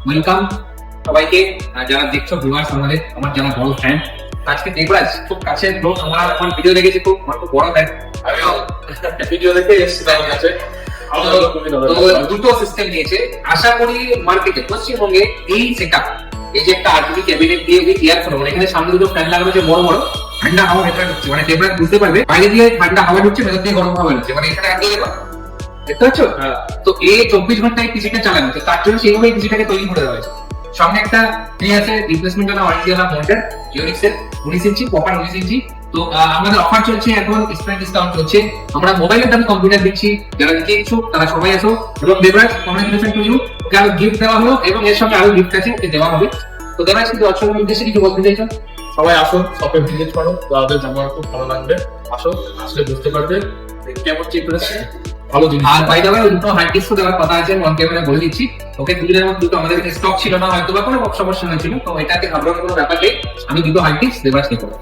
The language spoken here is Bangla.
ওয়েলকাম সবাইকে, যারা দেখছো ভিউয়ার্স, আমার যারা বড় ফ্যান। আজকে দেবরাজ খুব কাছের লোক, আমার ভিডিও দেখেছি, আমার খুব বড় ফ্যান। আমিও ভিডিও দেখে এসেছি তার কাছে। দুটো সিস্টেম নিয়েছে। আশা করি মার্কেটে পশ্চিমবঙ্গে এই সেটআপ, এই যে একটা আরজিবি ক্যাবিনেট দিয়ে এয়ার ফ্লো, এখানে সামনে দুটো ফ্যান লাগানো যে বড় বড়, ঠান্ডা হাওয়া ভেতরে ঢুকছে, মানে দেবরাজ বুঝতে পারবে বাইরে দিয়ে ঠান্ডা হাওয়া ঢুকছে, ভেতর দিয়ে গরম হাওয়া ঢুকছে, মানে এখানে একদিকে দেখতে পাচ্ছ। তো এই 24 ঘন্টায় পিসিটা চালানো, তো তার জন্য সেইভাবে পিসিটাকে তৈরি করে দেওয়া হয়েছে। সামনে একটা ট্রি আছে রিপ্লেসমেন্ট ওয়ালা অরিজিনাল মনিটর ইউনিক্সের 19 ইঞ্চি, প্রপার 19 ইঞ্চি। তো আমাদের অফার চলছে, এখন স্পেশাল ডিসকাউন্ট চলছে। আমরা মোবাইলের দামে কম্পিউটার দিচ্ছি, যারা নিতে ইচ্ছুক তারা সবাই আসো। এবং দেবরাজ কংগ্রেচুলেশন টু ইউ, ওকে আরো গিফট দেওয়া হলো এবং এর সঙ্গে আরো গিফট আছে, ওকে দেওয়া হবে। তো দেবরাজ কিন্তু দর্শকের উদ্দেশ্যে কিছু বলতে চাইছো? সবাই আসো, শপে ভিজিট করো, তাদের জামা খুব ভালো লাগবে। আসো, আসলে বুঝতে পারবে কেমন চেক করেছে, ভালো জিনিস। আর বাই দ্য ওয়ে, দুটো হার্ড ডিস্কও দেওয়ার কথা আছে, অন ক্যামেরা বলে দিচ্ছি। ওকে দুটোর মধ্যে দুটো আমাদের স্টক ছিল না, হয়তো বা কোনো সমস্যা হয়েছিল, তো এটাকে ঘাবড়ানোর কোনো ব্যাপার নেই। আমি দুটো হার্ড ডিস্ক দেবরাজকে করবো।